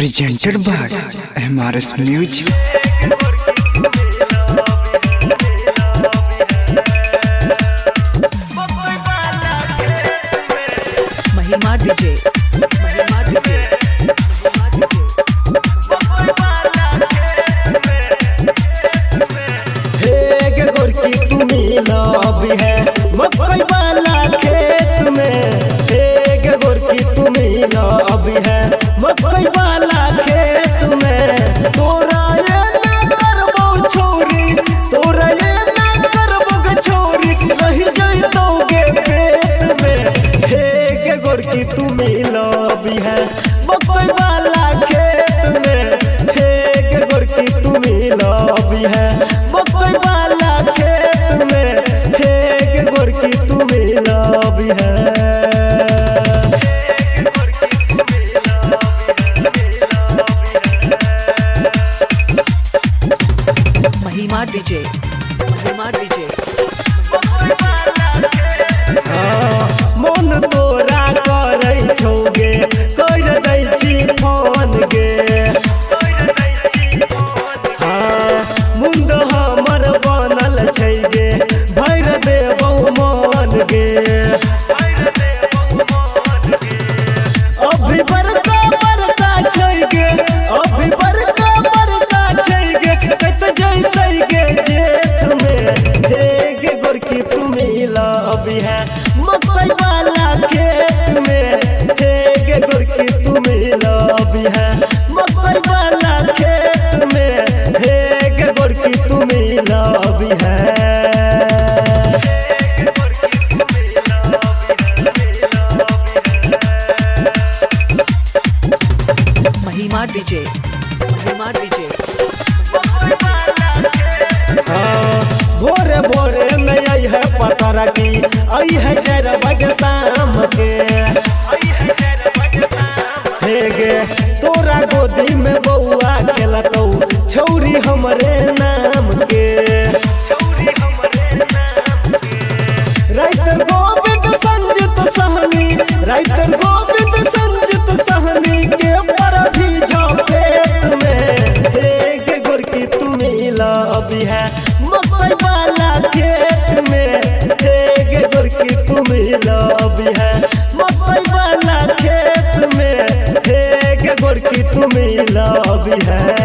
presented by MRS Music। महिमा DJ गोरकी तू मिला अभी है मकई वाला खेत में। गोरकी तू मिला अभी है मकई वाला खेत में। तोरा ये ना करबो छोरी, तोरा ये ना करबो छोरी, रही जइतोगे पेट में। गोरकी तू मिला अभी है मकई वाला खेत में। गोरकी तू मिला अभी है मकई वाला खेत में। गोरकी तू मिला अभी है। महिमा डीजे मन तोरा करे छौगे कर दै छी फोन गे। मुंड हमर बनल छै गे भैर देबौ मन गे। अभी बड़का बड़का छै गे, अभी बड़का बड़का छै गे, कत जइतै गे जेठ में। गोरकी तू मिला अभी है मकई वाला खेत में। गोरकी तू मिला अभी है मकई वाला खेत में। गोरकी तू मिला अभी है। महिमा डीजे भोरे भोरे में आई है पतर की, आई है 4 बजे शाम के। गे तोरा गोदी में बउआ खेलतौ छौरी हमरे नाम के। राइटर गोविंद संजित सहनी, राइटर गोविंद संजित सहनी के पर भी झपेट में। गोरकी तू मिला अभी है मकई वाला खेत में। गोरकी तू मिला अभी है मकई वाला खेत में। गोरकी तू मिला अभी है।